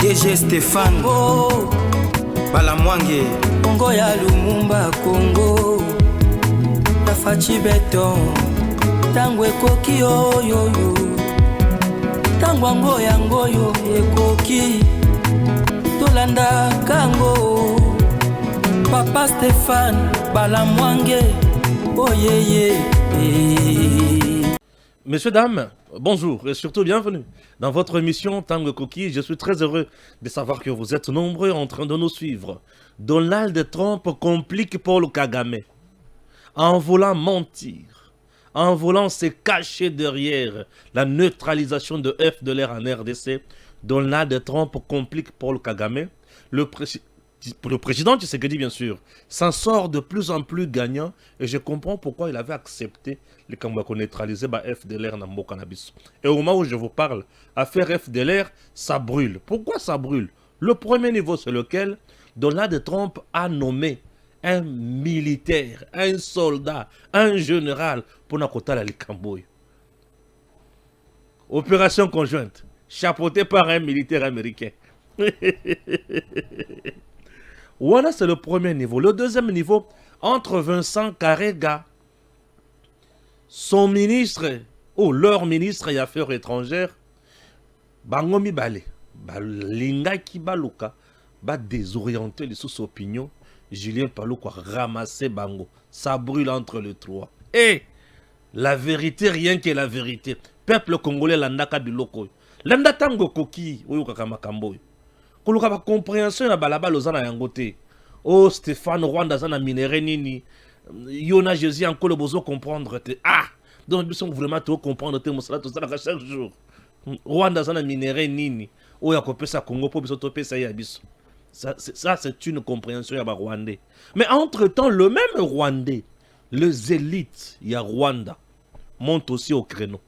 DG Stéphane Balamwange Congo ya Lumumba Congo Tafachi Beton Tango ekoki oyoyo Tango ango yangoyo ekoki Tolanda kango Papa Stéphane Balamwange Oyeye. Messieurs, dames, bonjour et surtout bienvenue dans votre émission Tango Koki. Je suis très heureux de savoir que vous êtes nombreux en train de nous suivre. Donald Trump complique Paul Kagame en voulant mentir, en voulant se cacher derrière la neutralisation de FDLR en RDC. Donald Trump complique Paul Kagame. Le président Tshisekedi, bien sûr, s'en sort de plus en plus gagnant et je comprends pourquoi il avait accepté les Kambako neutralisés par FDLR dans le cannabis. Et au moment où je vous parle, affaire FDLR, ça brûle. Pourquoi ça brûle? Le premier niveau, c'est lequel Donald Trump a nommé un militaire, un soldat, un général pour Nakota la Likamboy. Opération conjointe, chapeautée par un militaire américain. Voilà, c'est le premier niveau. Le deuxième niveau, entre Vincent Karega, son ministre, ou leur ministre des Affaires étrangères, Bangomi Bale, Linga Kibaluka, va désorienter les sous-opinions. Julien Palouka ramasser Bango. Ça brûle entre les trois. Et la vérité, rien que la vérité. Peuple congolais, l'andaka du loko. L'anda tango koki, oyuka makambo. Koluka ba compréhension na balaba lozana yangote. Oh Stéphane Rwanda zana minéré nini. Yona Jésus encore le besoin comprendre te. Ah, donc nous sommes vraiment tout comprendre te mosala tout ça chaque jour. Rwanda zana minéré nini. Oya kopesa Congo po biso topesa ya biso. Ça c'est une compréhension ya ba Rwandais. Mais entre-temps le même Rwandais, les élites ya Rwanda montent aussi au créneau.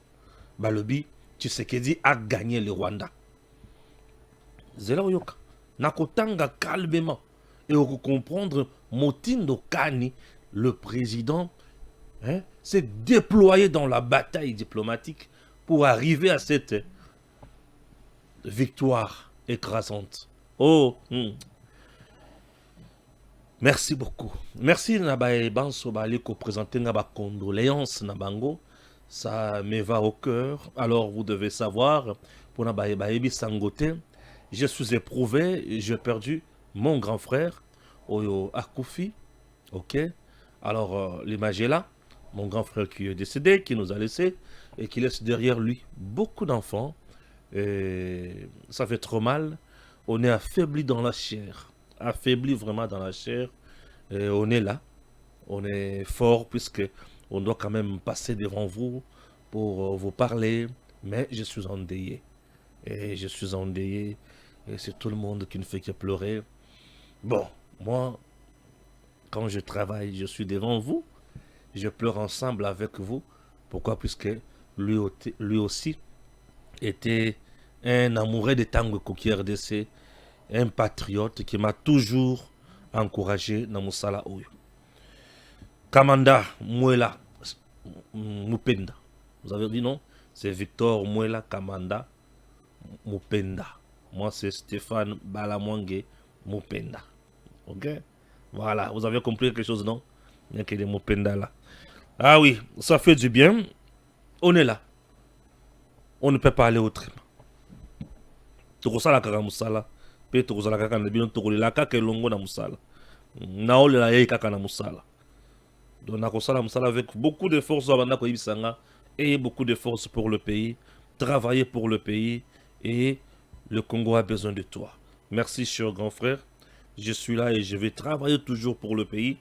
Balobi Tshisekedi a gagné le Rwanda. Zela oyoka nakotanga calmement et on comprendre Motindo Kani, le président, s'est déployé dans la bataille diplomatique pour arriver à cette victoire écrasante. Oh, merci beaucoup. Merci Nabaye Banso Baliko présenter Naba condoléances Nabango. Ça me va au cœur. Alors vous devez savoir pour Nabaye Bayebi Sangote. Je suis éprouvé, j'ai perdu mon grand frère, Oyo Akoufi, ok. Alors l'image est là, mon grand frère qui est décédé, qui nous a laissé, et qui laisse derrière lui beaucoup d'enfants. Et ça fait trop mal, on est affaibli dans la chair, affaibli vraiment dans la chair, et on est là, on est fort puisque on doit quand même passer devant vous pour vous parler, mais je suis endeuillé, et je suis endeuillé. Et c'est tout le monde qui ne fait que pleurer. Bon, moi, quand je travaille, je suis devant vous. Je pleure ensemble avec vous. Pourquoi? Puisque lui aussi était un amoureux de Tango Koki RDC, un patriote qui m'a toujours encouragé dans Moussala Oyo. Kamanda Mouela Mupenda. Vous avez dit non? C'est Victor Mouela Kamanda Mupenda. Moi, c'est Stéphane Balamwange Mupenda. Ok? Voilà, vous avez compris quelque chose, non? Il y a que des Mupenda là. Ah oui, ça fait du bien. On est là. On ne peut pas aller autrement. Tukosala kaka musala. Pe tukosala kaka na bino tukolila kaka elongo na musala. Naolela ye kaka na musala. Donc nakosala musala avec beaucoup de force abanda ko ibisanga et beaucoup de force pour le pays, travailler pour le pays et le Congo a besoin de toi. Merci, cher grand frère. Je suis là et je vais travailler toujours pour le pays.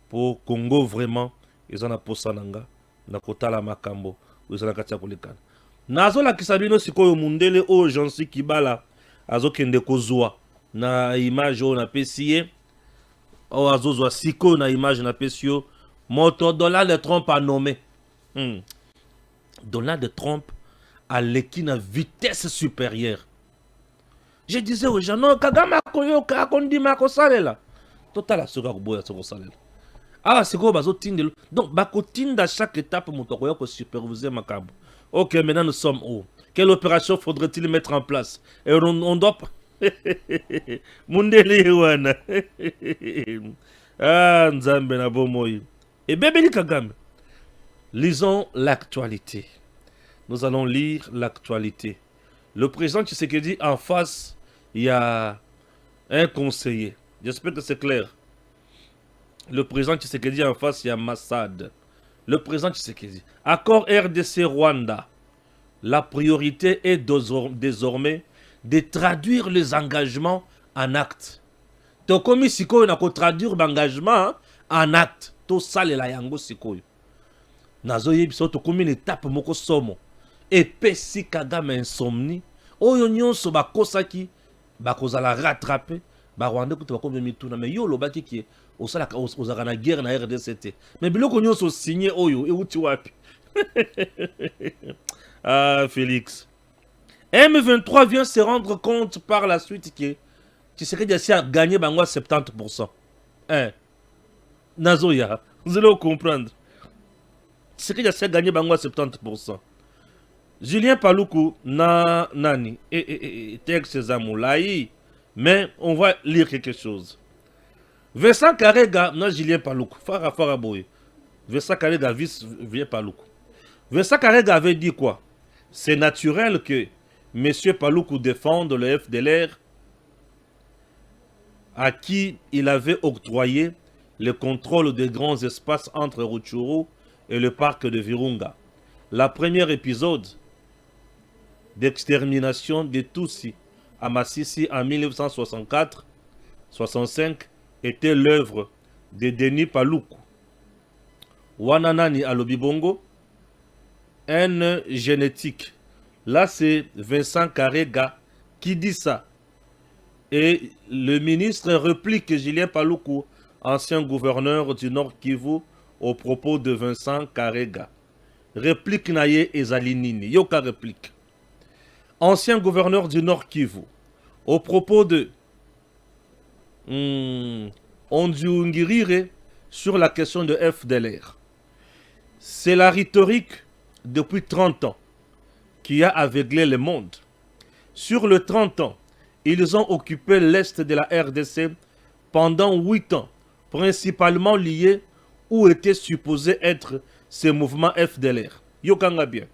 Pour Congo, vraiment. Ils en ont posananga. Nakota la makambo. Ils en ont katia kolekana. Nazo la kisabino sikoyo mundele o jansi kibala. Azo kende kozwa. Na image o na pesiye. O azo zwa siko na image na pesio. Moto Donald Trump a nommé. Donald Trump a l'équipe à vitesse supérieure. Je disais aux gens, non, Kagame Koyoka, Kondi Makosalela. Total, Soga Boya Sokosalela. Ah, c'est quoi, Bazo Tindel. Donc, Bakotinda, chaque étape, Motokoya, pour superviser Makambo. Ok, maintenant nous sommes où? Quelle opération faudrait-il mettre en place? Et on doit. Mundele wana. Ah, Nzambe na bomoi. Et Bébéli Kagame. Lisons l'actualité. Nous allons lire l'actualité. Le président Tshisekedi, en face, il y a un conseiller. J'espère que c'est clair. Le président Tshisekedi, en face, il y a Massad. Le président Tshisekedi. Accord RDC-Rwanda. La priorité est désormais de traduire les engagements en actes. Tokomi sikoyo na ko traduire l'engagement en actes. To sale la yango sikoyo. Nazo yebiso tokomi l'étape moko somo. Epesi Kagame insomnie. Oyo nyonso bakosaki bakozala rattraper. Ba Rwanda kutu bakomi mituna mais yo lobaki ki osala ozaka na guerre na RDC. Mais biloko nyonso signé oyo euti wapi. Ah, Félix. M23 vient se rendre compte par la suite que Tshisekedi a gagné bango 70%. Hein? Nazoya, vous allez comprendre. Tshisekedi a gagné bango 70%. Julien Paluku na nani texte Zamoulaï, mais on va lire quelque chose. Vincent Karega na Julien Paluku, Fara Boy. Vincent Karega vice Julien Paluku. Vincent Karega avait dit quoi? C'est naturel que M. Paluku défende le FDLR à qui il avait octroyé le contrôle des grands espaces entre Rutshuru et le parc de Virunga. La première épisode d'extermination des Tutsis à Massissi en 1964-65 était l'œuvre de Denis Paluku. Wananani Alobibongo, haine génétique. Là, c'est Vincent Karega qui dit ça. Et le ministre réplique Julien Paluku, ancien gouverneur du Nord Kivu, au propos de Vincent Karega. Réplique Naye Ezalinini. Yoka réplique. Ancien gouverneur du Nord Kivu, au propos de Ondiungirire sur la question de FDLR. C'est la rhétorique depuis 30 ans qui a aveuglé le monde. Sur le 30 ans, ils ont occupé l'est de la RDC pendant 8 ans, principalement liés où étaient supposés être ces mouvements FDLR. Yokanga bien.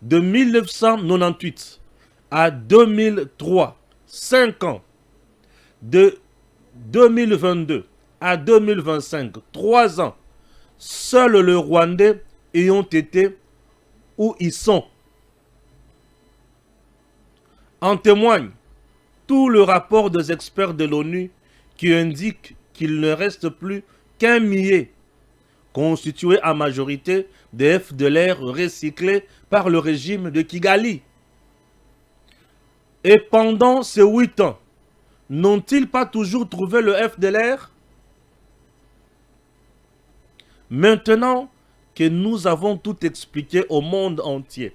De 1998 à 2003, 5 ans. De 2022 à 2025, 3 ans. Seuls les Rwandais y ont été où ils sont. En témoigne tout le rapport des experts de l'ONU qui indique qu'il ne reste plus qu'un millier, constitué en majorité de FDLR recyclés par le régime de Kigali. Et pendant ces 8 ans, n'ont-ils pas toujours trouvé le FDLR? Maintenant que nous avons tout expliqué au monde entier,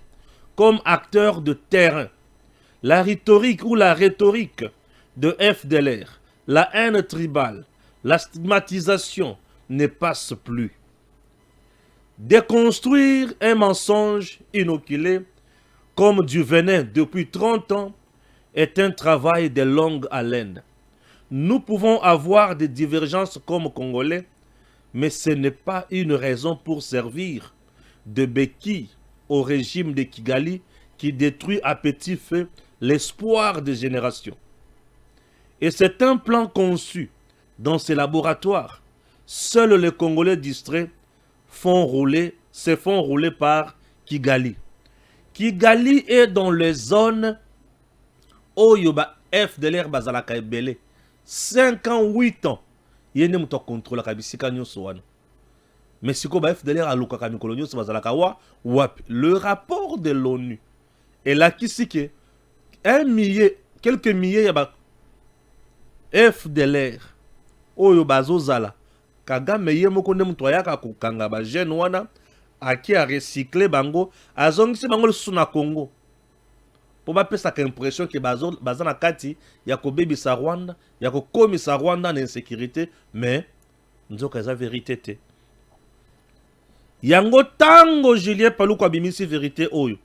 comme acteurs de terrain, la rhétorique ou la rhétorique de FDLR, la haine tribale, la stigmatisation ne passe plus. Déconstruire un mensonge inoculé comme du venin depuis 30 ans est un travail de longue haleine. Nous pouvons avoir des divergences comme Congolais, mais ce n'est pas une raison pour servir de béquille au régime de Kigali qui détruit à petit feu l'espoir des générations. Et c'est un plan conçu dans ces laboratoires. Seuls les Congolais distraits se font rouler par Kigali. Kigali est dans les zones où Yoba FDLR bazalaka ebele. 5 ans, 8 ans. Yene muto contrôle kabisika nyoso wana. Mais si ko ba FDLR aluka ka mikolo nyoso bazalaka wapi. Le rapport de l'ONU est là qui dit que quelques milliers yaba FDLR oyo bazozala Kagame ye moko ne muto yaka kokanga ba jeune wana aki a recycler bango azongisi bango lisusu na Congo. Pour pas pesa impression que bazana kati ya ko bebisa Rwanda ya ko komisa Rwanda na insécurité, mais nzoka za vérité te. Yango tango Julien Paluku abimisi vérité oyo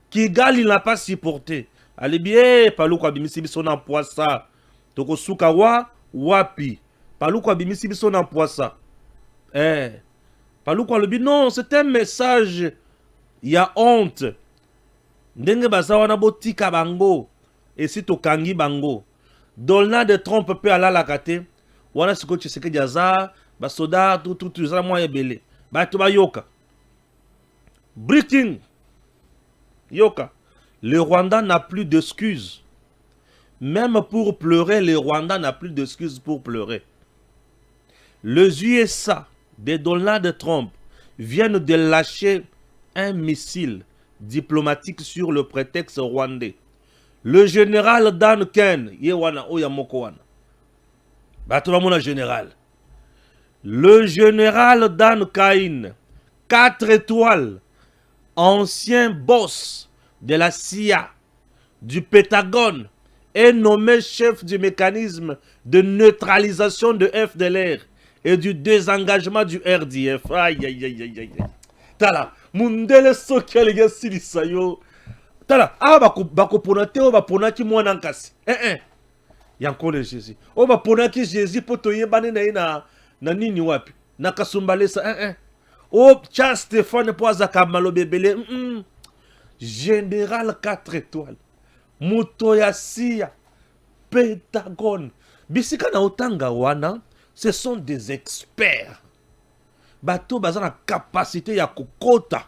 Kigali n'a pas supporté Alibi, paluku bimisi biso na poisa. Toko suka wapi. Paluku bimisi biso na poisa. Paluku alobi non, c'est un message. Il y a honte. Ndenge bazawa na botika bango. Et si tokangi bango. Donald Trump peut aller à la kate. Wana siko Tshisekedi aza, basoda tout za moye belé. Ba to ba yoka. Breaking. Yoka. Le Rwanda n'a plus d'excuses. Même pour pleurer, le Rwanda n'a plus d'excuses pour pleurer. Les USA de Donald Trump viennent de lâcher un missile diplomatique sur le prétexte rwandais. Le général Dan Ken, Yewana Oyamokowana. Batumamona général. Le général Dan Cain, 4 étoiles, ancien boss de la CIA, du Pentagone, est nommé chef du mécanisme de neutralisation de FDLR et du désengagement du RDF. Aïe, aïe, aïe, aïe, aïe. Tala, mundele sokia les gars silisayo. Tala, bako ponate o baponaki mwana nkasi. Yankole Jésus. O baponaki Jésus poto yebane na nini wapi. Na kasumbalesa. O Charles Stéphane po azaka malobe bele. Général 4 étoiles. Mutoya Sia. Pentagone. Bisika na otanga wana, ce sont des experts. Bato baza na capacité ya kokota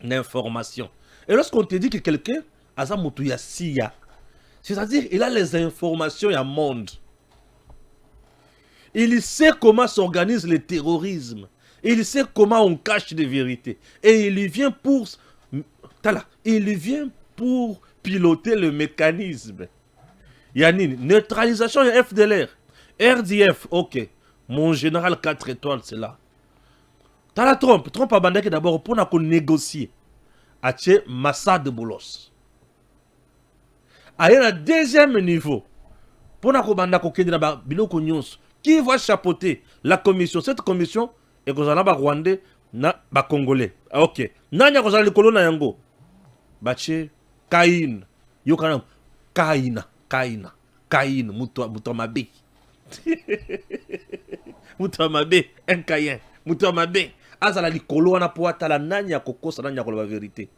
l'information. Et lorsqu'on te dit que quelqu'un aza mutoya Sia, c'est-à-dire il a les informations ya monde. Il sait comment s'organise le terrorisme. Il sait comment on cache des vérités. Et il vient pour piloter le mécanisme. Yanine, neutralisation et FDLR. RDF, ok. Mon général 4 étoiles, c'est là. Tala Trump a bandé d'abord pour négocier. Ache Massa de Boulos. Aye un deuxième niveau. Pour qui va chapeauter la commission. Cette commission est que ba Rwandais na ba Congolais. Ok. Nanya ko le kolona yango. Bache Cain. Yokana Cain Mutomabe. Mutomabe un Caïn. Mutomabe. Azala likolo wana po atala nanya kokosa nanya ko la vérité.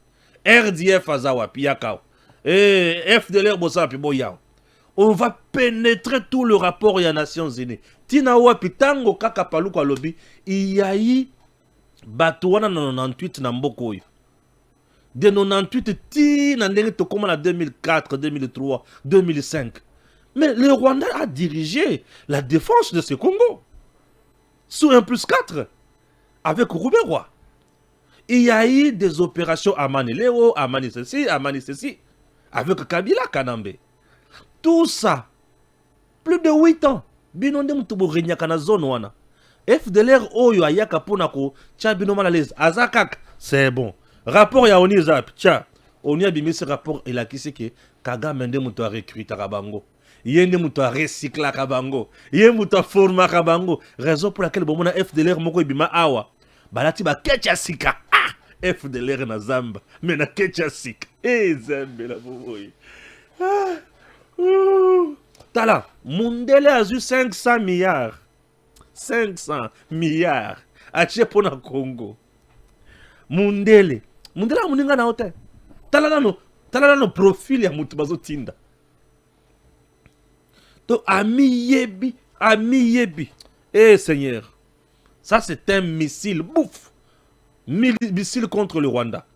RDF azawa piyakao. FDLR bosa pi boyao. On va pénétrer tout le rapport des Nations Unies. Tina wapi tango kaka paluko alobi, il y a eu batouana na 98 na mboko yo. De 98 ti na ndenge to koma na 2004, 2003, 2005. Mais le Rwanda a dirigé la défense de ce Congo. Sous 1+4 avec Rouberoy. Il y a eu des opérations à Manileo, à Manisesi, avec Kabila Kanambe. Tout ça, plus de 8 ans. Binonde mutubu renyaka na zone wana. FDLR oyo ayaka pona ko tia bino malalaise. Azakak, c'est bon. Rapport ya oni zap, tia. Oni abimisi rapport elakisi ke Kagame nde mutu a recruter kabango. Yende mutu a recycler kabango. Yende mutu a former kabango. Raison pour laquelle bomona FDLR moko ibima awa. Balati ba kecha sika. FDLR na Zamba. Mais na kecha sika. Zambe la boboy. Tala, Mundele a eu 500 milliards. 500 milliards. Ache pona Congo. Mundele a muninga na hotel. Tala no profil ya mutu bazo tinda. To ami yebi. Seigneur. Ça c'est un missile. Bouf. Missile contre le Rwanda.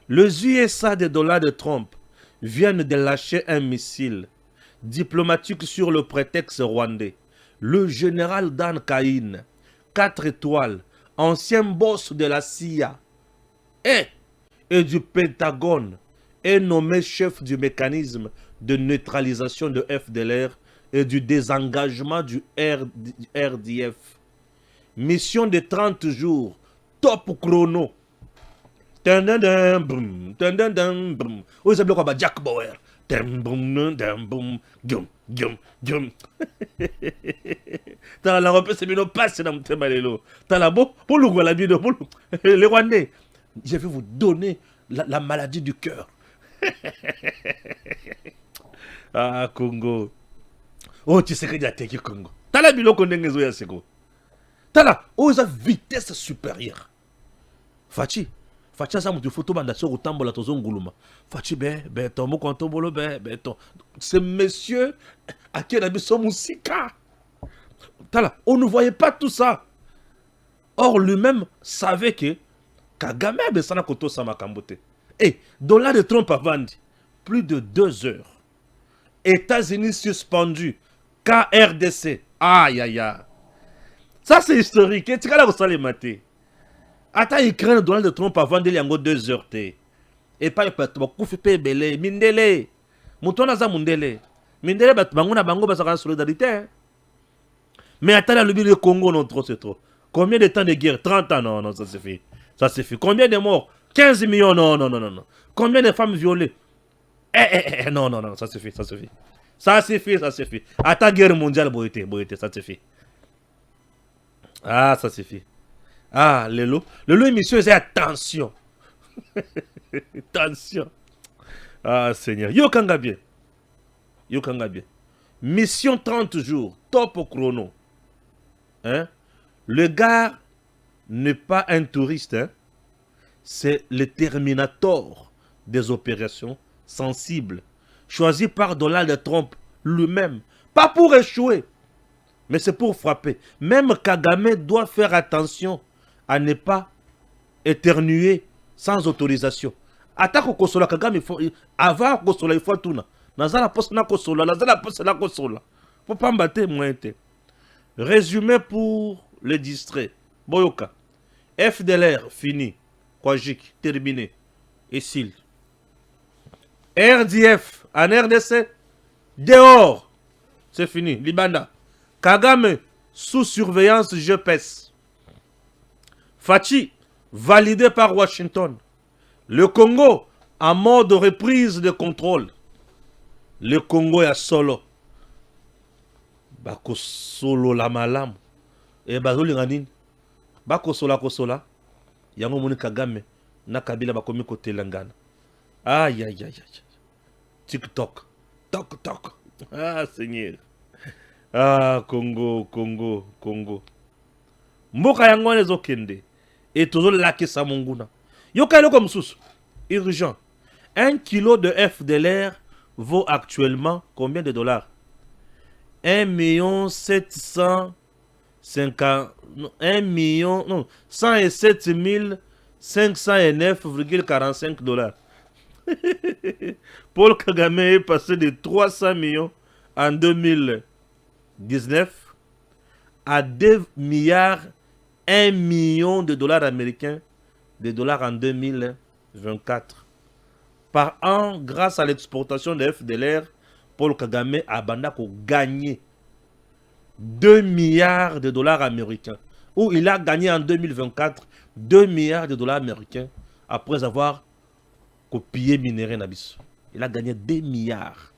Les USA de Donald Trump viennent de lâcher un missile diplomatique sur le prétexte rwandais. Le général Dan Cain, 4 étoiles, ancien boss de la CIA et du Pentagone, est nommé chef du mécanisme de neutralisation de FDLR et du désengagement du RDF. Mission de 30 jours, top chrono. Vous savez quoi, Jack Bauer. T'as la repère, c'est bien passé dans mon thème. T'as la beau, pour le les Rwandais, je vais vous donner la maladie du cœur. Ah, Congo. Oh, tu sais que tu Congo. T'as la biloko ndenge ya seko. T'as la, oh, ça vitesse supérieure. Fachi. Fachi, ça m'a photo banda sur autant la tozo nguluma. Fachi, tombo kontombolo, ton. Ce monsieur, à qui on a mis son musika. T'as la, on ne voyait pas tout ça. Or, lui-même savait que Kagame a sana koto samakambote. Et, dollar de Trump a vendu plus de 2 heures. États-Unis suspendus. KRDC. Aïe, aïe, aïe. Ça, c'est historique. Tu as la les maté. Attends, Ukraine, Donald Trump a vendu yango 2 heures. Et pas le plateau. Koufi Pebele. Mindele. Moutona za Mundele. Mindele, bangona bango, basaka solidarité. Mais attends, le Congo, non, trop, c'est trop. Combien de temps de guerre? 30 ans? Non, non, ça suffit. Ça suffit. Combien de morts? 15 millions? Non, non, non, non, non. Combien de femmes violées? Non, non, non, ça suffit, ça suffit. Ça suffit, ça suffit. Attends, guerre mondiale, boité, ça suffit. Ah, ça suffit. Ah, le loup, monsieur, c'est attention. Attention. Ah, Seigneur. Yo kanga bien. Yo kanga bien. Mission 30 jours. Top au chrono. Hein? Le gars n'est pas un touriste. Hein? C'est le terminator des opérations sensibles. Choisi par Donald Trump lui-même. Pas pour échouer, mais c'est pour frapper. Même Kagame doit faire attention à ne pas éternuer sans autorisation. Attaque au Kosola, Kagame, avant Kosola, il faut tout. Nazala poste na Kosola, Nazala poste na Kosola. Faut pas m'battre, moi. Résumé pour les distraits. Boyoka. FDLR, fini. Kwajik, terminé. Et SIL. RDF, en RDC, dehors. C'est fini. Libanda. Kagame, sous surveillance GPS. Fachi, validé par Washington. Le Congo, en mode reprise de contrôle. Le Congo est solo. Bako solo la malam. Et bazoli nganin. Bako sola. Yango moni Kagame. Na Kabila bakomi kote langana. Aïe, aïe, aïe, aïe. TikTok. Tok. Ah, Seigneur. Ah, Congo. Mboka yango les okende. Et toujours la kesa monguna. Yoka comme sous. Urgent. 1 kilo de FDLR vaut actuellement combien de dollars? 1 107 509,45 dollars. Paul Kagame est passé de 300 millions en 2019 à 2 milliards 1 million de dollars américains, de dollars en 2024. Par an, grâce à l'exportation de FDLR, Paul Kagame a gagné 2 milliards de dollars américains. Où il a gagné en 2024 2 milliards de dollars américains après avoir copié minéré Nabis. Il a gagné 2 milliards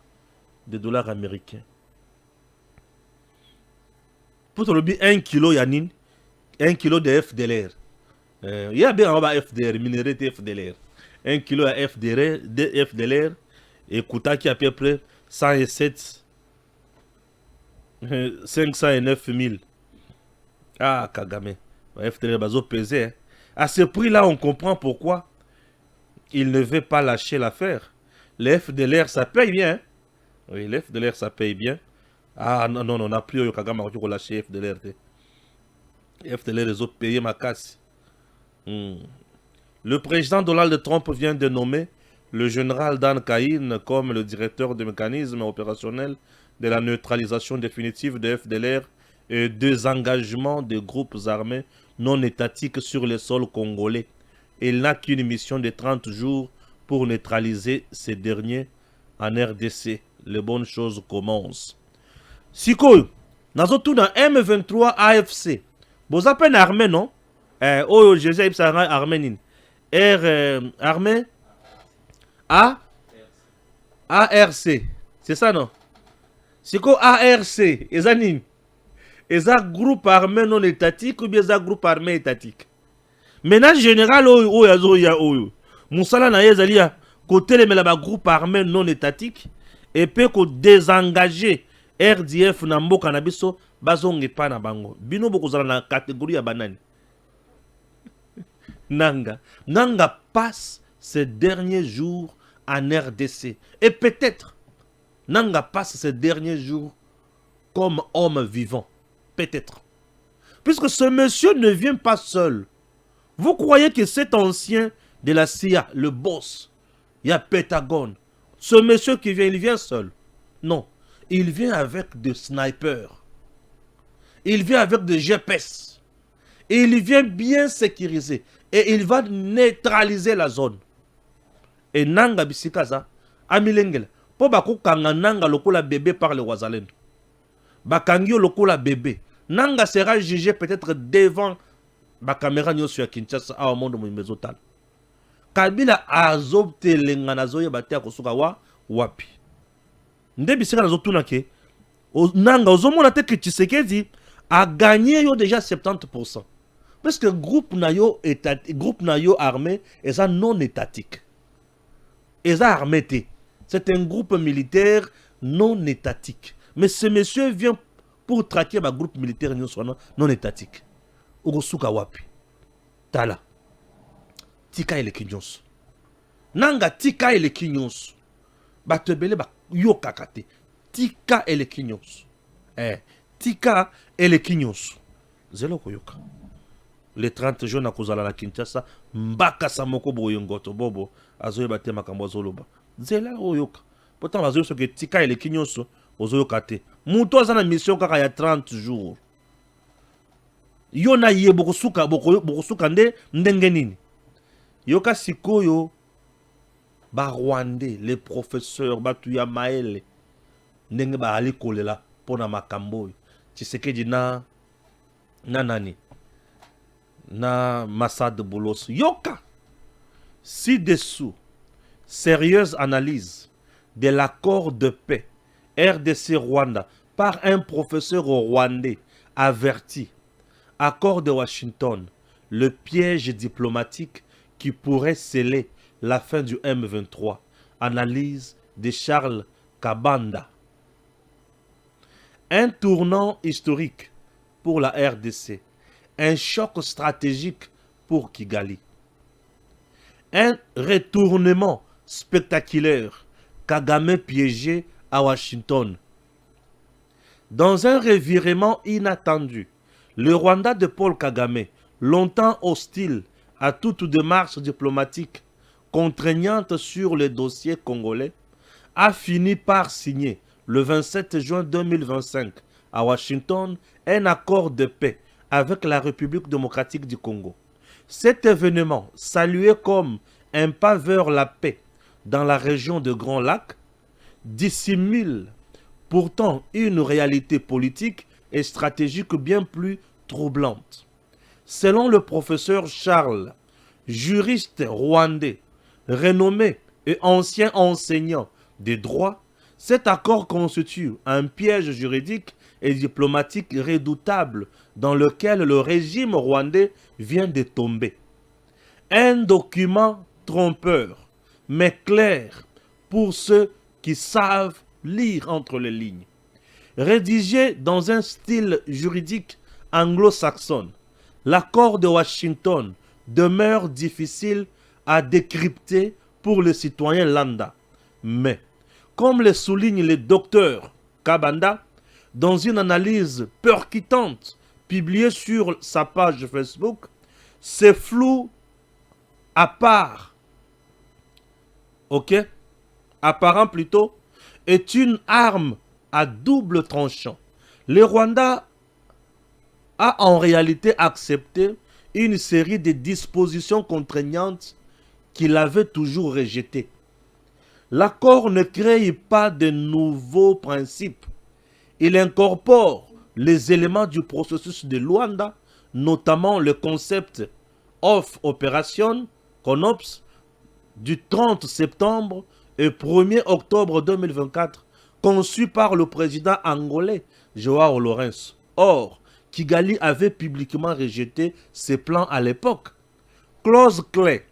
de dollars américains. Pour te le dire, 1 kilo Yanine, 1 kilo de FDLR. Il y a bien en bas FDLR, minéré de FDLR. 1 kilo de FDLR et coûta qui à peu près 107 509 000. Ah, Kagame. FDLR bazo pesé. Hein. À ce prix-là, on comprend pourquoi il ne veut pas lâcher l'affaire. Les FDLR, ça paye bien. Hein? Oui, les FDLR, ça paye bien. Ah, non, on n'a plus Kagame à relâcher FDLR. FDLR, les autres payés ma casse. Le président Donald Trump vient de nommer le général Dan Cain comme le directeur du mécanisme opérationnel de la neutralisation définitive de FDLR et des engagements de groupes armés non étatiques sur le sol congolais. Il n'a qu'une mission de 30 jours pour neutraliser ces derniers en RDC. Les bonnes choses commencent. Sikoyo, nazotu na M23 AFC. Vous appelez armée, non? Oh, je sais pas armée nini. Armée ARC. C'est ça, non? C'est quoi ARC? Ezanine. Eza groupe armé non étatique ou bien eza groupe armé étatique? Maintenant, général, Moussala na yezalia côté les groupe armé non étatique et peut ko désengager RDF na mboka na biso bazonge pa na bango bino bokozala na catégorie ya banani. Nanga passe ces derniers jours en RDC et peut-être Nanga passe ces derniers jours comme homme vivant, peut-être, puisque ce monsieur ne vient pas seul. Vous croyez que cet ancien de la CIA, le boss, il y a Pentagone, ce monsieur qui vient, il vient seul? Non, il vient avec des snipers, il vient avec des GPS, et il vient bien sécurisé, et il va neutraliser la zone. Et Nanga Bisikaza, Amilengel, pour bako kanga Nanga lokola bébé par le Wazalendo. Bakangyo lokola bébé. Nanga sera jugé peut-être devant ba caméra nyoso ya Kinshasa au monde mezotal. Kabila azobte lengana zoye batia kosuka wapi. Nde bisika nazotuna ke Nanga ozomona te que Tshisekedi a gagné yo déjà 70%. Parce que groupe na yo armé et ça non étatique. Et ça armé. C'est un groupe militaire non étatique. Mais ce monsieur vient pour traquer un groupe militaire non étatique. Ugosuka wapi. Tala. Tika ele kinyos. Nanga tika ele kinyos. Batebele ba yo kakate. Tika ele kinyos. Tika ele kinyos. Zelo koyoka. Le 30 juin na kozala la Kinshasa mbaka samoko boyongoto bobo azoye bate makambo zoloba. Zela oyoka. Pourtant bazoyo soke tika ele kinyoso ozoyoka te. Muto azana mission kaka ya 30 jours. Yo na ye bokosuka nde ndenge nini. Yoka sikoyo ba Rwandais, les professeurs batuya maele ndenge ba ali kolela pona makambo. Tshisekedi na nani na Massad Boulos. Yoka ci-dessous, sérieuse analyse de l'accord de paix RDC-Rwanda par un professeur rwandais averti. Accord de Washington, le piège diplomatique qui pourrait sceller la fin du M23. Analyse de Charles Kabanda. Un tournant historique pour la RDC. Un choc stratégique pour Kigali. Un retournement spectaculaire. Kagame piégé à Washington. Dans un revirement inattendu, le Rwanda de Paul Kagame, longtemps hostile à toute démarche diplomatique contraignante sur le dossier congolais, a fini par signer le 27 juin 2025 à Washington un accord de paix avec la République démocratique du Congo. Cet événement, salué comme un pas vers la paix dans la région de Grand Lac, dissimule pourtant une réalité politique et stratégique bien plus troublante. Selon le professeur Charles, juriste rwandais, renommé et ancien enseignant de droit, cet accord constitue un piège juridique et diplomatique redoutable dans lequel le régime rwandais vient de tomber. Un document trompeur, mais clair pour ceux qui savent lire entre les lignes. Rédigé dans un style juridique anglo-saxon, l'accord de Washington demeure difficile à décrypter pour le citoyen lambda. Mais, comme le souligne le docteur Kabanda, dans une analyse percutante publiée sur sa page Facebook, ce flou à part, apparent plutôt, est une arme à double tranchant. Le Rwanda a en réalité accepté une série de dispositions contraignantes qu'il avait toujours rejetées. L'accord ne crée pas de nouveaux principes. Il incorpore les éléments du processus de Luanda, notamment le concept of Operation, CONOPS, du 30 septembre et 1er octobre 2024, conçu par le président angolais Joao Lourenço. Or, Kigali avait publiquement rejeté ces plans à l'époque. Clause clé.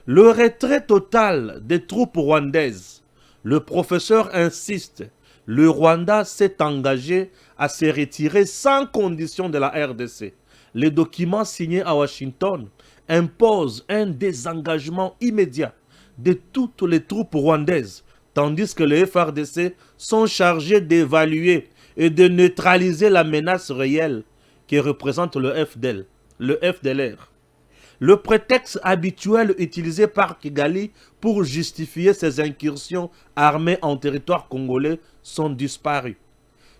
Le retrait total des troupes rwandaises. Le professeur insiste. Le Rwanda s'est engagé à se retirer sans condition de la RDC. Les documents signés à Washington imposent un désengagement immédiat de toutes les troupes rwandaises, tandis que les FRDC sont chargés d'évaluer et de neutraliser la menace réelle que représente le FDLR. Le prétexte habituel utilisé par Kigali pour justifier ses incursions armées en territoire congolais sont disparus.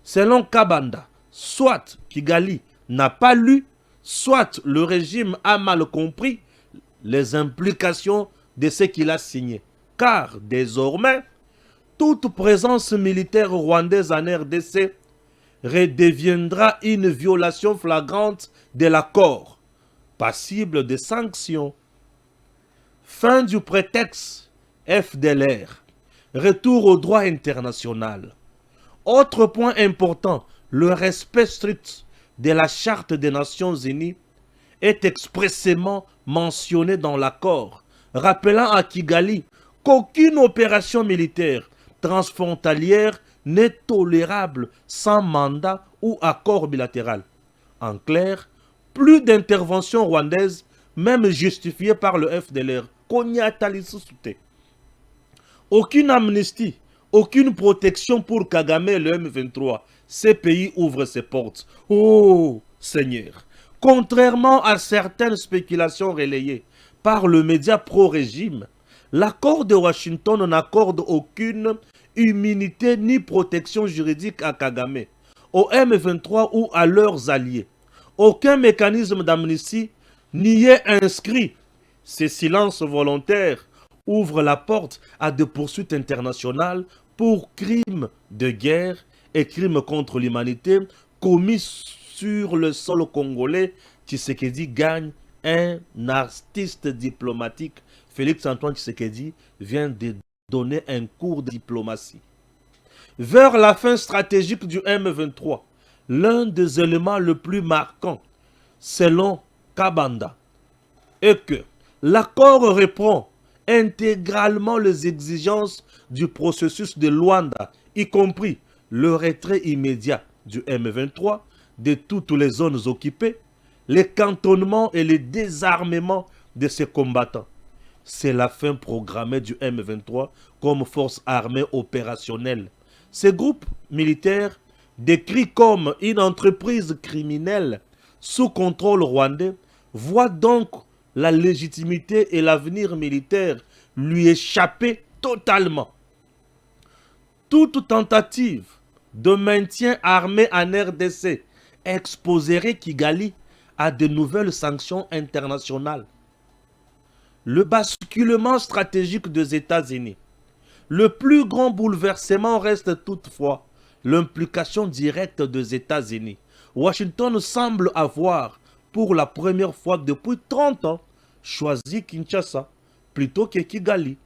Selon Kabanda, soit Kigali n'a pas lu, soit le régime a mal compris les implications de ce qu'il a signé. Car désormais, toute présence militaire rwandaise en RDC redeviendra une violation flagrante de l'accord, passible de sanctions. Fin du prétexte FDLR. Retour au droit international. Autre point important, le respect strict de la Charte des Nations Unies est expressément mentionné dans l'accord, rappelant à Kigali qu'aucune opération militaire transfrontalière n'est tolérable sans mandat ou accord bilatéral. En clair, plus d'intervention rwandaise, même justifiée par le FDLR. Aucune amnistie, aucune protection pour Kagame et le M23. Ces pays ouvrent ses portes. Oh Seigneur! Contrairement à certaines spéculations relayées par le média pro-régime, l'accord de Washington n'accorde aucune immunité ni protection juridique à Kagame, au M23 ou à leurs alliés. Aucun mécanisme d'amnistie n'y est inscrit. Ces silences volontaires ouvrent la porte à des poursuites internationales pour crimes de guerre et crimes contre l'humanité commis sur le sol congolais. Tshisekedi gagne un artiste diplomatique. Félix-Antoine Tshisekedi vient de donner un cours de diplomatie. Vers la fin stratégique du M23, l'un des éléments les plus marquants, selon Kabanda, est que l'accord reprend intégralement les exigences du processus de Luanda, y compris le retrait immédiat du M23 de toutes les zones occupées, les cantonnements et le désarmement de ses combattants. C'est la fin programmée du M23 comme force armée opérationnelle. Ces groupes militaires, décrits comme une entreprise criminelle sous contrôle rwandais, voient donc la légitimité et l'avenir militaire lui échapper totalement. Toute tentative de maintien armé en RDC exposerait Kigali à de nouvelles sanctions internationales. Le basculement stratégique des États-Unis. Le plus grand bouleversement reste toutefois l'implication directe des États-Unis. Washington semble avoir, pour la première fois depuis 30 ans, choisi Kinshasa plutôt que Kigali.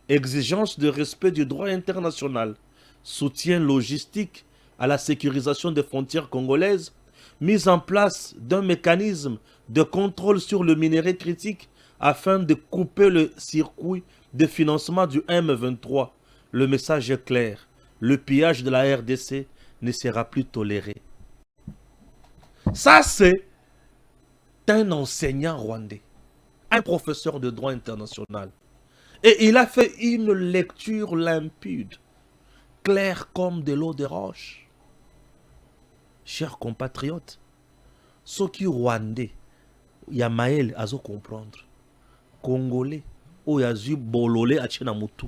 Exigence de respect du droit international, soutien logistique à la sécurisation des frontières congolaises, mise en place d'un mécanisme de contrôle sur le minerai critique afin de couper le circuit de financement du M23. Le message est clair. Le pillage de la RDC ne sera plus toléré. Ça, c'est un enseignant rwandais, un professeur de droit international. Et il a fait une lecture limpide, claire comme de l'eau de roche. Chers compatriotes, ceux qui rwandais, Yamael a comprendre. Congolais, ou yazu bololé a tchena mutu.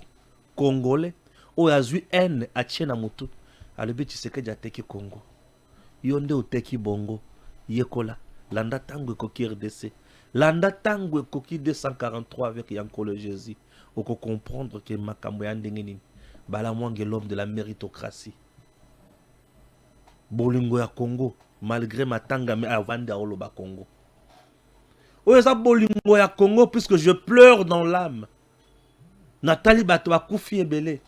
Congolais, ou yazu haine a tchena mutu. Alobi Tshisekedi ateki Congo. Yonde uteki bongo. Yekola. Landa tango koki RDC. Landa tango koki 243 avec Yankole Jésus. Oko comprendre que makambo ya ndenge nini. Bala mwange l'homme de la méritocratie. Bolingo ya Congo. Malgré matanga me avande aoloba Congo. Oza bolingo ya Congo puisque je pleure dans l'âme. Nathalie bato bakufi ebele.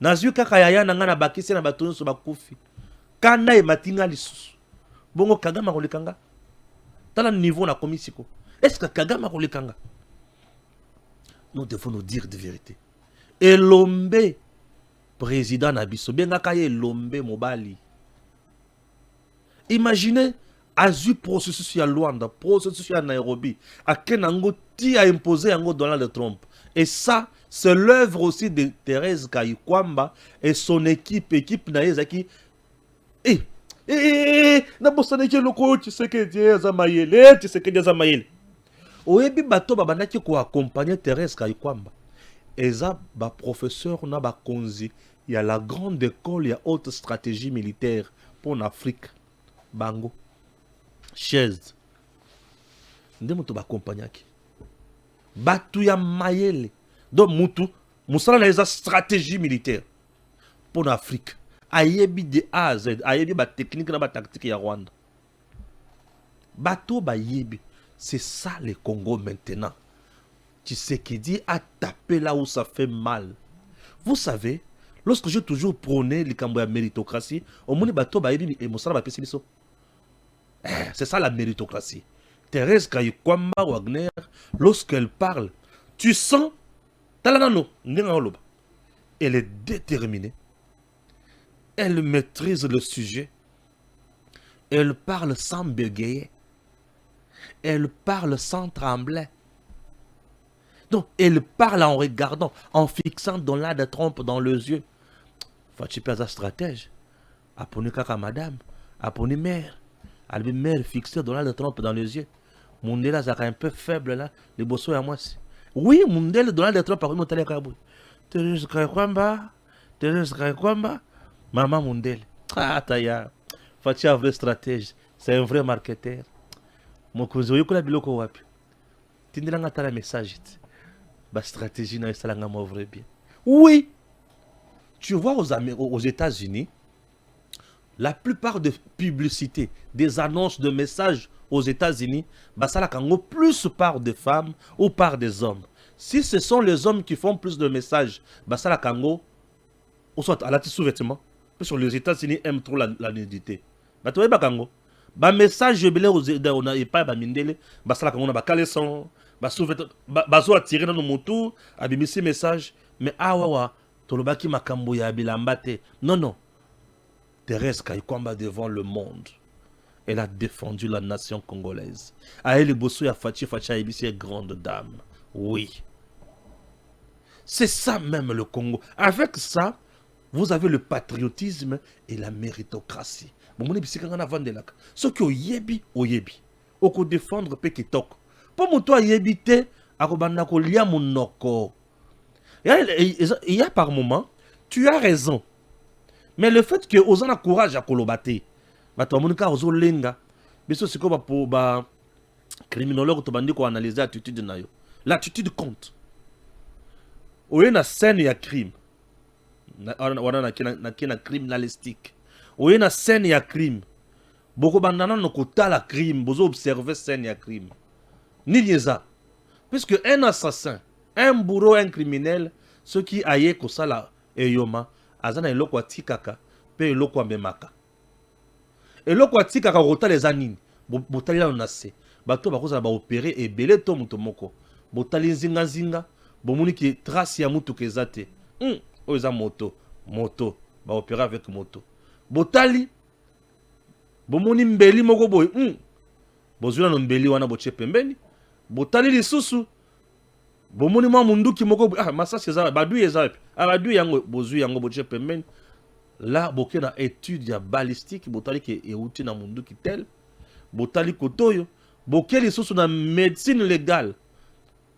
Nazui kaka yaya nanga na bakisi na bato nyonso bakufi. Kana e matinga lisusu. Bongo Kagame akolekanga. Tala niveau na komisiko. Est-ce que Kagame akolekanga? nous devons nous dire de vérité. Et l'ombe, président Nabiso, bien qu'aille l'ombe mobali. Imaginez, azu processus à Luanda, processus à Nairobi, à Kenango, ti a imposé Ango Donald Trump. Et ça, c'est l'œuvre aussi de Thérèse Kayikwamba et son équipe Naezaki. Nabosane loko, tu sais que Dieu Zamayele, tu sais que Dieu Zamayele. Oyebi bato babandaki ko accompagner Thérèse Kayikwamba. Eza ba professeur na ba konzi, il y a la grande école, il y a haute stratégie militaire pour l'Afrique. Bango. Chaise. Nde mutu ba accompagnaki. Batu ya mayele. Donc mutu musala na eza stratégie militaire pour l'Afrique. Ayebi de A à Z, ayebi ba technique na ba tactique ya Rwanda. Bato ba yebi. C'est ça le Congo maintenant. Tshisekedi a tapé là où ça fait mal. Vous savez, lorsque j'ai toujours prôné la méritocratie, au monde bato ba yebi et musala ba pesi biso. C'est ça la méritocratie. Thérèse Kayikwamba Wagner, lorsqu'elle parle, tu sens, elle est déterminée. Elle maîtrise le sujet. Elle parle sans bégayer. Elle parle sans trembler. Donc, elle parle en regardant, en fixant Donald Trump dans les yeux. Faut-il pas un stratège? Apponi kaka madame, apponi mère. Elle mère fixée Donald Trump dans les yeux. Mundela est un peu faible là. Les bossons à moi. Oui, Mundela Donald Trump par contre est kabou. Thérèse Kayikwamba, maman Mundela. Ah taya. Faut-il un vrai stratège? C'est un vrai marketeur. Mon cousin, il y a biloko wapi. Tindela ngata la message. Ba stratégie na esalanga mo vrai bien. Oui. Tu vois aux États-Unis, la plupart des publicités, des annonces de messages aux États-Unis, basala kango plus par des femmes ou par des hommes. Si ce sont les hommes qui font plus de messages, basala kango, ou soit à la sous-vêtement, parce que les États-Unis aiment trop la nudité. Batoye bakango. Ba message belé aux on a pas ba mindele, basala kango na ba caleçon, ba sous-vêtement, bazo attirer dans nos motos, abimisi message, mais awawa, tolobaki makambo ya bilambate. Non non. Thérèse Kayikwamba devant le monde. Elle a défendu la nation congolaise. Aël Bosso ya Fachi Ebisi est grande dame. Oui. C'est ça même le Congo. Avec ça, vous avez le patriotisme et la méritocratie. Bon, mon ébisi quand on a vendu là. Ce qui oyebi. Oko défendre pe kitok. Pour mon toi yebite, akobanda ko lia monoko. Il y a par moment, tu as raison. Mais le fait que aux a courage à kolobate, bato amonika ozo lenga, biso siko ba pour ba criminologue to bandi ko analyser attitude na yo. L'attitude compte. Oye na scène ya crime. Wana na kina criminalistique. Oye na scène ya crime. Boko bandana no kotala crime, bozo observer scène ya crime. Ni lieza. Puisque un assassin, un bourreau, un criminel, ceux qui aye ko sala eyoma azana eloko atikaka pe eloko amemaka. Eloko atikaka rota les anines. Botali la nase. Bato bakoza ba opérer et belé to muto moko. Botali nzinga bomuni ki trace ya mutu kezate. Oza moto ba opérer avec moto. Botali bomuni mbeli moko boy. Bozula no mbeli wana boche pembeni. Botali lisusu bomoni mwa munduki moko masasi eza badu eza badu yango bozu yango boche pembeni. Là boke na étude ya balistique botali ke euti na munduki tel botali kotoyo boke lisusu na médecine légale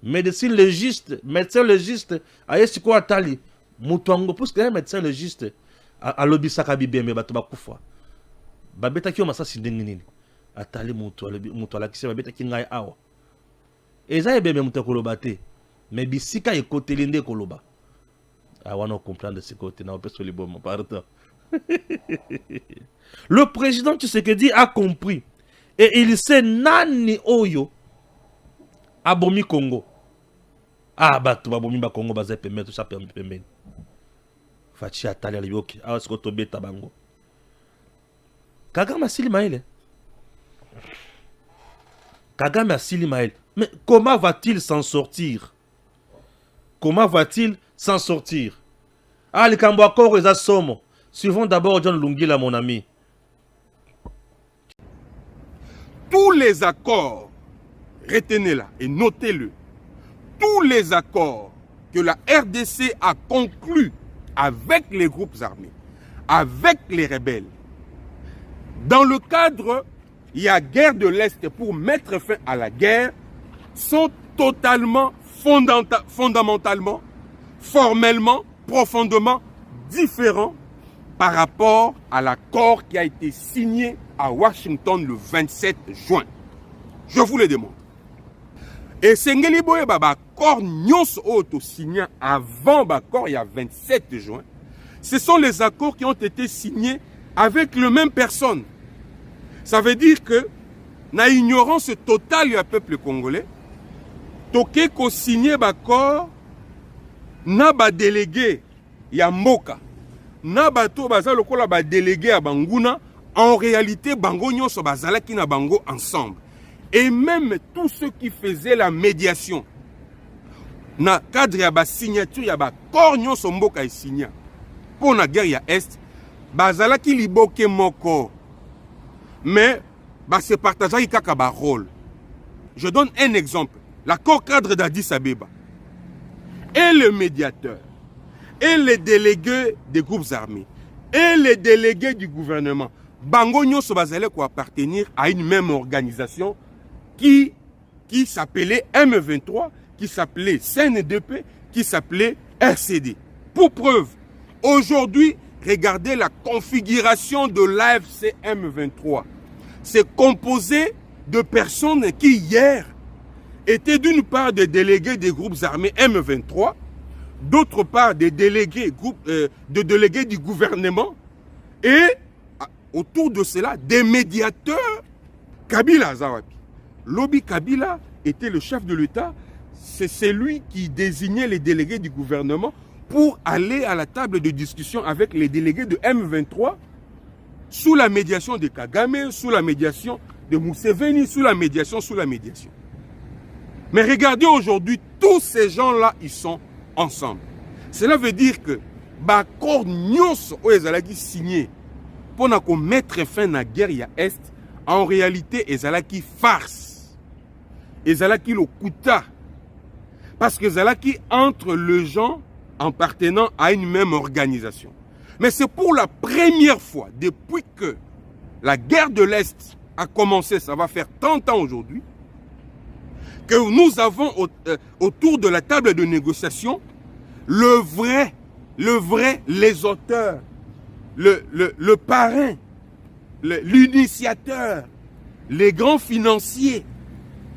médecine légiste médecin légiste ayesi ko atali mutu yango parce que un médecin légiste alobisaka bibembe bato bakufa babetaki yo masasi ndenge nini atali mutu alakisi babetaki ngai awa eza ebembe mutu akoloba te mais bisika ekoteli nde koloba. I want to comprendre ce côté. Pardon. Le président Tshisekedi a compris. Et il sait nani oyo abomi Congo. Batu abomi ba Congo baze pembe tout ça pembe. Fachi atali aliyoki. Siko tobeta bango. Kagame asili maele. Mais comment va-t-il s'en sortir? comment va-t-il s'en sortir? Ah, les Kamboakor et Assomo. Suivons d'abord John Lungila, mon ami. Tous les accords, retenez-la et notez-le, tous les accords que la RDC a conclus avec les groupes armés, avec les rebelles, dans le cadre, il y a guerre de l'Est pour mettre fin à la guerre, sont totalement, fondamentalement, formellement, profondément différents par rapport à l'accord qui a été signé à Washington le 27 juin. Je vous le demande. Et Sengeli Boye Baba, accord nyons auto signé avant l'accord il y a 27 juin. Ce sont les accords qui ont été signés avec le même personne. Ça veut dire que, na ignorance totale du peuple congolais, toke ko signé l'accord, na ba délégué ya Mboka, na bato baza lokola ba délégué à Banguna, en réalité bango nyonso bazalaki na bango ensemble. Et même tous ceux qui faisaient la médiation, na cadre ya ba signature ya ba accord nyonso Mboka e signé pour la guerre ya Est, bazalaki liboke moko. Mais c'est partagé kaka ba rôle. Je donne un exemple. L'accord cadre d'Addis Abeba et le médiateur et les délégués des groupes armés et les délégués du gouvernement, bango nyonso bazale ko appartenir à une même organisation qui s'appelait M23, qui s'appelait CNDP, qui s'appelait RCD. Pour preuve, aujourd'hui, regardez la configuration de l'AFC M23. C'est composé de personnes qui hier étaient d'une part des délégués des groupes armés M23, d'autre part des délégués, délégués du gouvernement et autour de cela des médiateurs. Kabila Zawapi. Lobi Kabila était le chef de l'État, c'est celui qui désignait les délégués du gouvernement pour aller à la table de discussion avec les délégués de M23 sous la médiation de Kagame, sous la médiation de Museveni, sous la médiation. Mais regardez aujourd'hui, tous ces gens-là, ils sont ensemble. Cela veut dire que l'accord nyonso ezalaki signé pour mettre fin à la guerre ya Est, en réalité, ezalaki farce. Ezalaki le kuta. Parce que ezalaki entre les gens appartenant à une même organisation. Mais c'est pour la première fois, depuis que la guerre de l'Est a commencé, ça va faire 30 ans aujourd'hui, que nous avons autour de la table de négociation les auteurs, le parrain, l'initiateur, les grands financiers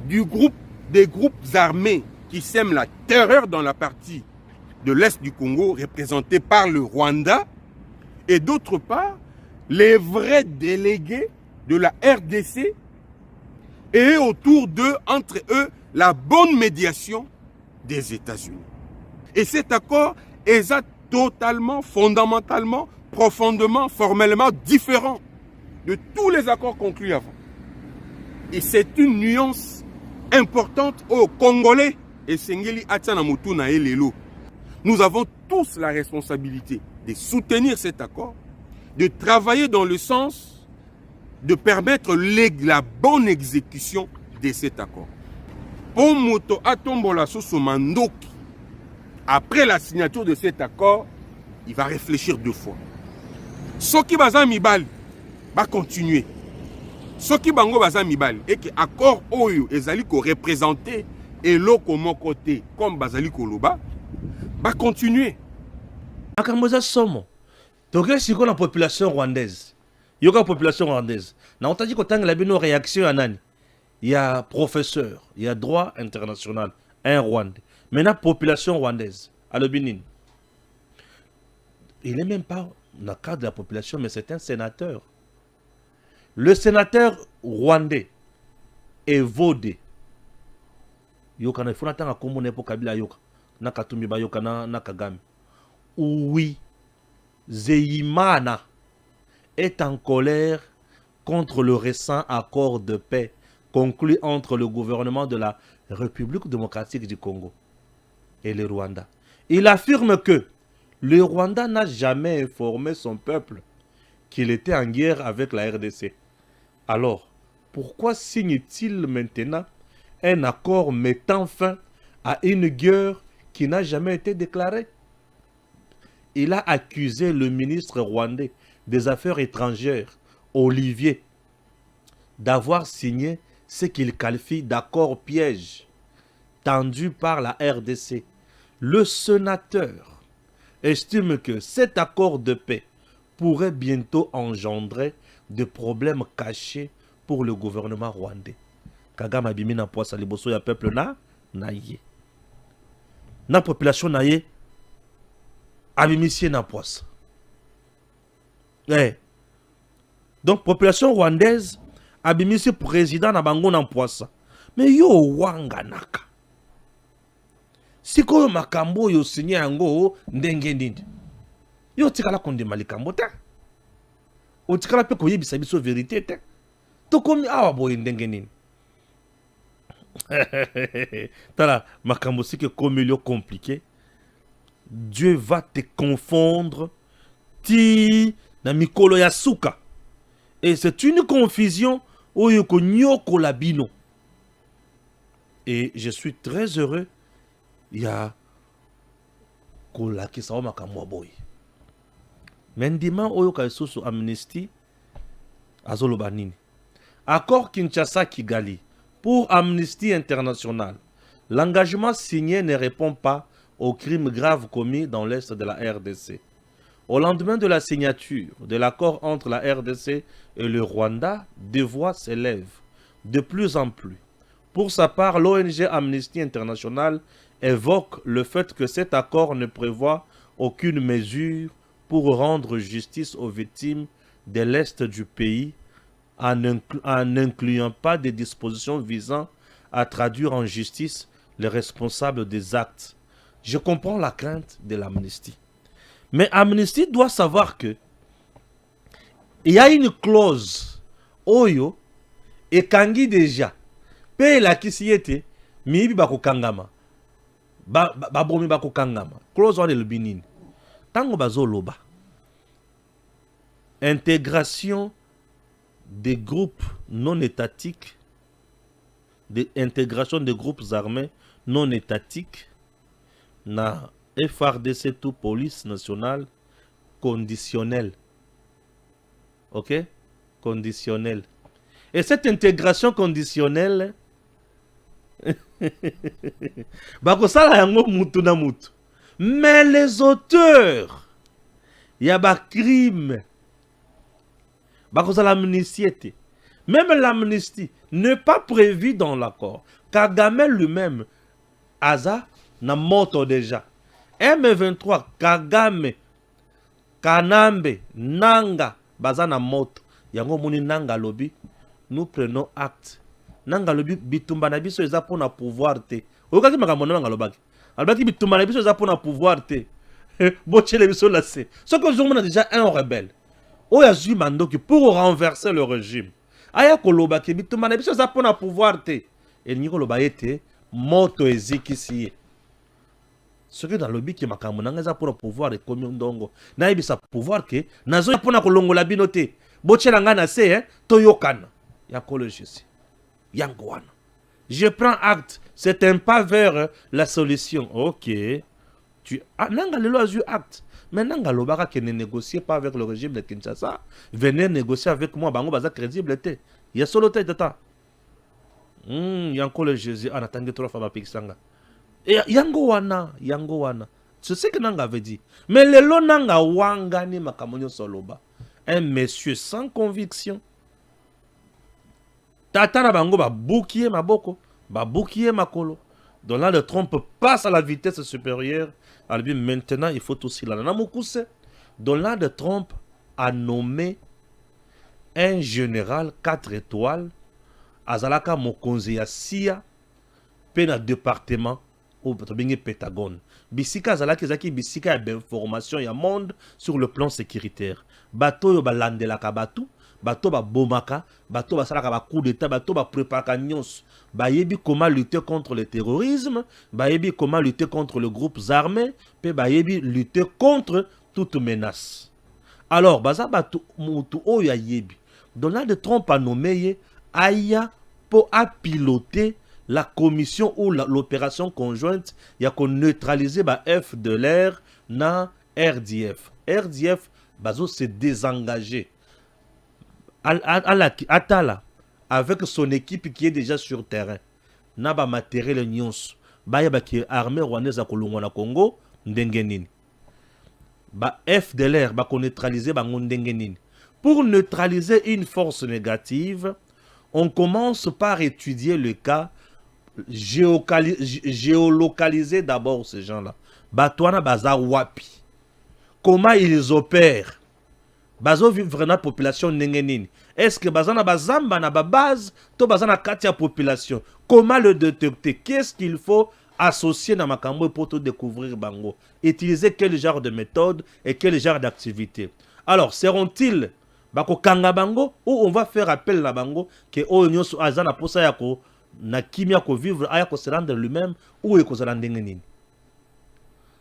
des groupes armés qui sèment la terreur dans la partie de l'Est du Congo, représentés par le Rwanda, et d'autre part, les vrais délégués de la RDC, et autour d'eux, entre eux, la bonne médiation des États-Unis. Et cet accord est totalement, fondamentalement, profondément, formellement différent de tous les accords conclus avant. Et c'est une nuance importante aux Congolais. Et Sengeli Atsana Mutuna et Lelo. Nous avons tous la responsabilité de soutenir cet accord, de travailler dans le sens de permettre la bonne exécution de cet accord. Pour Moto Atombola Sosomandoki, après la signature de cet accord, il va réfléchir 2 fois. Soki Baza Mibali va continuer. Soki Bango Baza Mibali, et que l'accord Oyo ezali ko représenter et l'autre mon côté, comme Bazali Koloba, va continuer. Akamboza Somo. Donc, si on a la population rwandaise, il y a la population rwandaise. On t'a dit qu'on a une réaction à Nani. Il y a professeur, il y a droit international, un Rwandais. Maintenant, population rwandaise, à le Bénin. Il n'est même pas dans le cadre de la population, mais c'est un sénateur. Le sénateur rwandais est vaudé. Yoka na ifuna tanga komone po Kabila yoka na Katumbi ba yoka na Kagame. Oui, Zeimana est en colère contre le récent accord de paix conclu entre le gouvernement de la République démocratique du Congo et le Rwanda. Il affirme que le Rwanda n'a jamais informé son peuple qu'il était en guerre avec la RDC. Alors, pourquoi signe-t-il maintenant un accord mettant fin à une guerre qui n'a jamais été déclarée? Il a accusé le ministre rwandais des Affaires étrangères, Olivier, d'avoir signé ce qu'il qualifie d'accord piège tendu par la RDC. Le sénateur estime que cet accord de paix pourrait bientôt engendrer des problèmes cachés pour le gouvernement rwandais. Kagame abimi na poisa liboso ya peuple na ye. Na population na ye abimisie na poisa. Donc population rwandaise abimisi président na bango na poisa. Mais yo wanga naka. Sikoyo makambo yo signé yango ndenge nini. Yo tikala kondima likambo te. O tikala pe koyebisa biso vérité te. To komi awa boye ndenge nini. Tala makambo sike komi yo compliqué. Dieu va te confondre ti na mikolo ya suka. Et c'est une confusion oyo ko nyoko labino. Et je suis très heureux ya kolakisa o makambo boy. Mendima oyo ka susu Amnesty azoloba nini. Accord Kinshasa-Kigali pour Amnesty International. L'engagement signé ne répond pas aux crimes graves commis dans l'est de la RDC. Au lendemain de la signature de l'accord entre la RDC et le Rwanda, des voix s'élèvent de plus en plus. Pour sa part, l'ONG Amnesty International évoque le fait que cet accord ne prévoit aucune mesure pour rendre justice aux victimes de l'Est du pays en n'incluant pas des dispositions visant à traduire en justice les responsables des actes. Je comprends la crainte de l'Amnesty. Mais Amnesty doit savoir que il y a une clause oyo et kangi déjà paye la kisiete mibi bako kangama bomi bako kangama clause wana elobi nini tango bazoloba intégration des groupes non étatiques, intégration des groupes armés non étatiques na FRDC tout police nationale conditionnelle. Ok? Conditionnelle. Et cette intégration conditionnelle, bakosala yango mutu na mutu. Mais les auteurs, il y a ba crime. Bakosala amnistie. Même l'amnistie n'est pas prévue dans l'accord. Kagame lui-même, Aza, na moto déjà. M23, Kagame, Kanambe, Nanga, Bazana moto. Yango moni Nanga lobi, nous prenons acte. Nanga lobi, bitumba na biso eza pona pouvoir te. Okaki makambo na Nanga lobaki. Albaki bitumba na biso eza pona pouvoir te. Bochele biso la se. Ce que nous avons déjà un rebelle. Oya zui mandoki pour renverser le régime. Aya kolobaki bitumba na biso eza pona pouvoir te. Et niko lobayete moto eziki siye. Ce que dans le but qui m'a kamunanga pour pouvoir et comme ndongo na ebisa pouvoir que nazo pona kolongola binote bochela ngana se toyokana ya kologisi yangoana je prends acte c'est un pas vers la solution. OK, tu nanga lelo azu acte mais nanga lobaka que ne négocier pas avec le régime de Kinshasa, venez négocier avec moi bango baza crédible te ya solo tête tata yanko le Jésus anatangi trop fa ba pikisanga. Yango wana. C'est ce que Nanga avait dit. Mais le lo Nanga wangani makamonyo soloba. Un monsieur sans conviction. Tatana bango ba boukier maboko. Ba boukier makolo. Donald Trump passe à la vitesse supérieure. Alors maintenant, il faut aussi la namokuse. Donald Trump a nommé un général 4 étoiles. Azalaka mokonzi ya Sia. Pena département. Au Pentagone. Bisika zalaki zaki bisika ya information ya monde sur le plan sécuritaire. Bato yo balande la kabatu, bato ba bomaka, bato ba salaka ba coup d'état, bato ba préparaka nyonso. Ba yebi comment lutter contre le terrorisme, ba yebi comment lutter contre les groupes armés, pe ba yebi lutter contre toute menace. Alors, baza bato mutu oyo yebi. Donald Trump a nommé Aya pour piloter la commission ou l'opération conjointe, il y a qu'on neutraliser ba F de l'air na RDF. RDF bazo se désengager. Atala avec son équipe qui est déjà sur terrain. Na ba matériel nyons. Ba ya ba ki armée rwandaise a kolongwa na Congo ndengenini. Ba F de l'air ba ko neutraliser ba ndengenini. Pour neutraliser une force négative, on commence par étudier le cas, géolocaliser d'abord ces gens-là. Batouana baza wapi. Comment ils opèrent? Bazo vivre na population nengenini. Est-ce que bazana bazamba na base, to bazana katia population? Comment le détecter? Qu'est-ce qu'il faut associer dans makambo pour tout découvrir bango? Utiliser quel genre de méthode et quel genre d'activité? Alors, seront-ils bako kanga bango ou on va faire appel na bango que o nyonso azana posa yako na kimia ko vivre aya ko se rendre lui-même ou e ko zala ndengenini?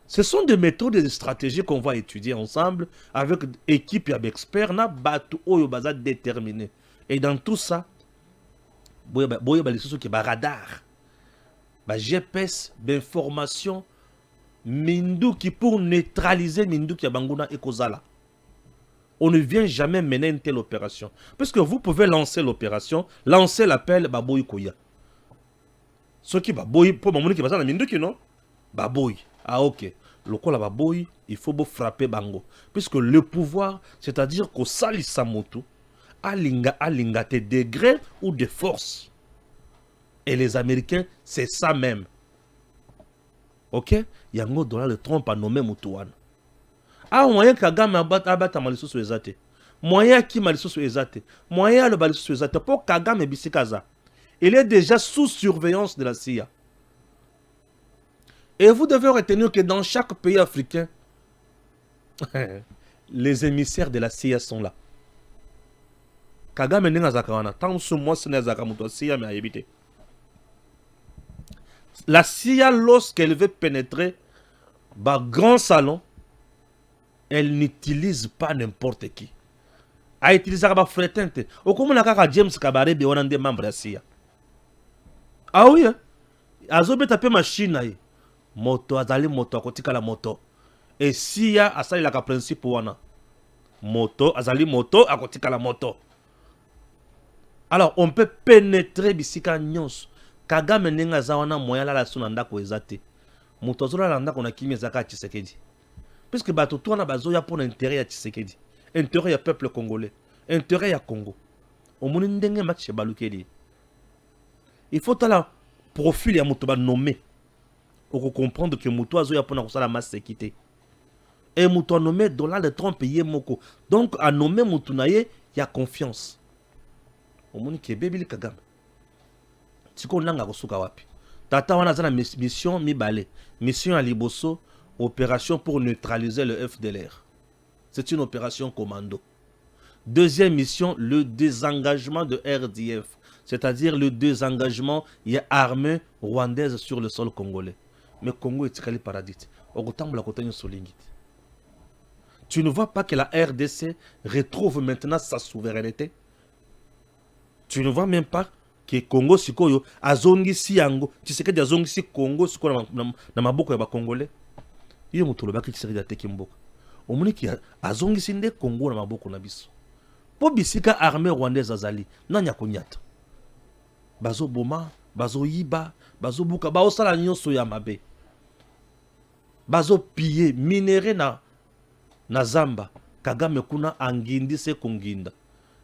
Ce sont des méthodes et des stratégies qu'on va étudier ensemble avec équipe et avec experts na batu oyo baza déterminé. Et dans tout ça, boya ba lisusu ki ba radar, ba GPS d'information mindu qui pour neutraliser mindu ki banguna ekozala. On ne vient jamais mener une telle opération. Parce que vous pouvez lancer l'opération, lancer l'appel baboy koya. Ce qui baboy pour mamouni ki baza na mindu ki non? Baboy. Ah ok. Le coup la baboy, il faut frapper bango. Puisque le pouvoir, c'est-à-dire qu'au salisamoto, alinga tes degrés ou de force. Et les Américains, c'est ça même. Ok? Yango Donald Trump a nommé Moutouane. Ah, moyen Kagame abata malisusu ezate. Moyen qui malisusu ezate. Moyen le malisusu ezate. Pour Kagame bisikaza. Il est déjà sous surveillance de la CIA. Et vous devez retenir que dans chaque pays africain, les émissaires de la CIA sont là. Kagame n'est pas tant sous moi, ce n'est pas la CIA, mais à éviter. La CIA, lorsqu'elle veut pénétrer dans le grand salon, elle n'utilise pas n'importe qui. Elle utilise la frétente. Au comme on a James Kabarebe, on a des membres de la CIA. Ah oui, elle a tapé machine. Moto azali moto akotika la moto et si ya asali la principe wana moto azali moto akotika la moto. Alors on peut pénétrer bisika nyons. Kagame nenga zawana moya la suna ndako ezate moto azola la ndako na kimi ezaka Tshisekedi puisque bato to na bazo ya pour intérêt ya Tshisekedi, intérêt ya peuple congolais, intérêt ya Congo. Omoni ndenge match balukeli. Il faut la profil ya moto ba nommer. On peut comprendre que Moutou Azoya pour la masse sécurité. Et Moutou a nommé Donald Trump et Moko. Donc, à nommer Moutou Naye, il y a confiance. Au monde qui est bébé Kagame. Si on a reçu Kawapi. Tata wana zana mission mi balé. Mission à Liboso, opération pour neutraliser le FDLR. C'est une opération commando. Deuxième mission, le désengagement de RDF. C'est-à-dire le désengagement, il y a armée rwandaise sur le sol congolais. Mais Congo est très paradis. Tu ne vois pas que la RDC retrouve maintenant sa souveraineté? Tu ne vois même pas que Congo sikoyo azongi si yango, tu sais que des azongi si Congo sikoyo na maboko ya ba congolais. Iyo mutolo baki kiseri da teki mboka. Omoni ki azongi si nde Congo na maboko na biso. Po bisika armée rwandaise azali, nanya konyata. Bazo boma, bazo yiba, bazo buka, bazo sala nyonso ya mabe. Bazo piller, minerai na zamba. Kagame kuna angindi se konginda.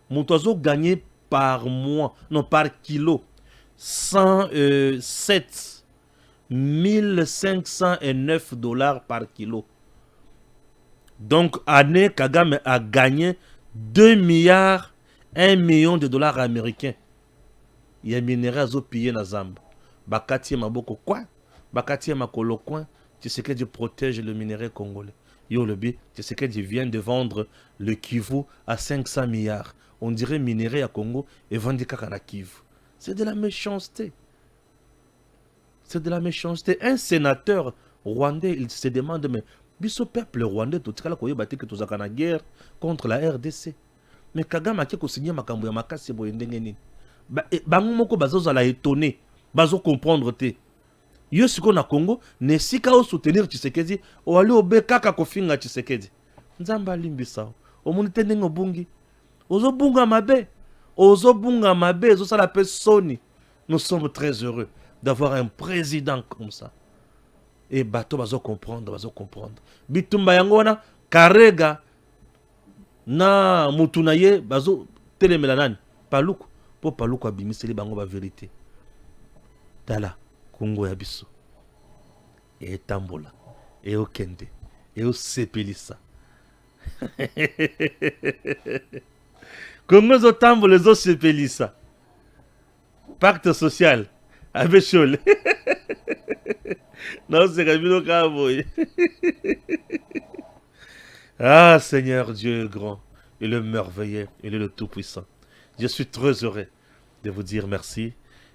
Mutu azo gagné par mois, non par kilo, 107 1509 $ par kilo. Donc, année, Kagame a gagné 2 milliards, 1 million de dollars américains. Il y a minerai azo piller na zamba. Bakati maboko quoi? Bakati makolo coin. Tu sais que Dieu protège le minerai congolais. Yo le bi, tu sais que Dieu vient de vendre le Kivu à 500 milliards. on dirait minerai à Congo et vendre à Kivu. C'est de la méchanceté. C'est de la méchanceté. Un sénateur rwandais, il se demande, mais biso peuple rwandais, tout cas, que tu as en guerre contre la RDC. Mais Kagame a signé makambo ya makasi boye ndenge nini. Bango moko bazo la étonné, bazo comprendre te. Yo siko na Congo, ne sika o soutenir Tshisekedi, o ali obekaka kofinga Tshisekedi. Nzamba limbisa. O monite ndenge obungi. Ozo bunga mabe. Ozo bunga mabe, ozo sala pe soni. Nous sommes très heureux d'avoir un président comme ça. Et bato bazo comprendre, bazo comprendre. Bitumba yango wana Karega na mutunaye bazo telemela nani Paluku po Paluku abimiseli bango ba vérité. Tala Congo ya biso. Et tambola et okende et osepelisa. Congo zo tambola zo sepelisa. Pacte social avec Chol. Non, c'est Camilo Cowboy. Ah, Seigneur Dieu grand, il est merveilleux, il est le Tout-Puissant. Je suis très heureux de vous dire merci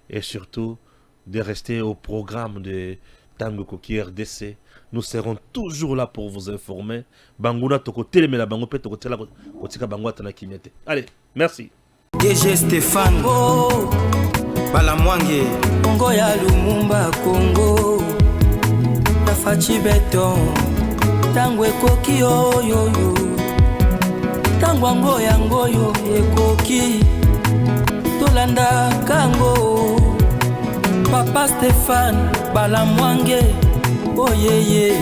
et surtout de rester au programme de Tango Koki RDC. Nous serons toujours là pour vous informer. Bangouna toko telemela bango pe toko tela kotika bango atana kimete. Allez, merci. DG Stéphane Balamwange Congo ya Lumumba Congo Tafachi beton Tango ekoki yo Tango ngoyo ekoki Tolanda kango Papa Stéphane Balamwange Oh yeah yeah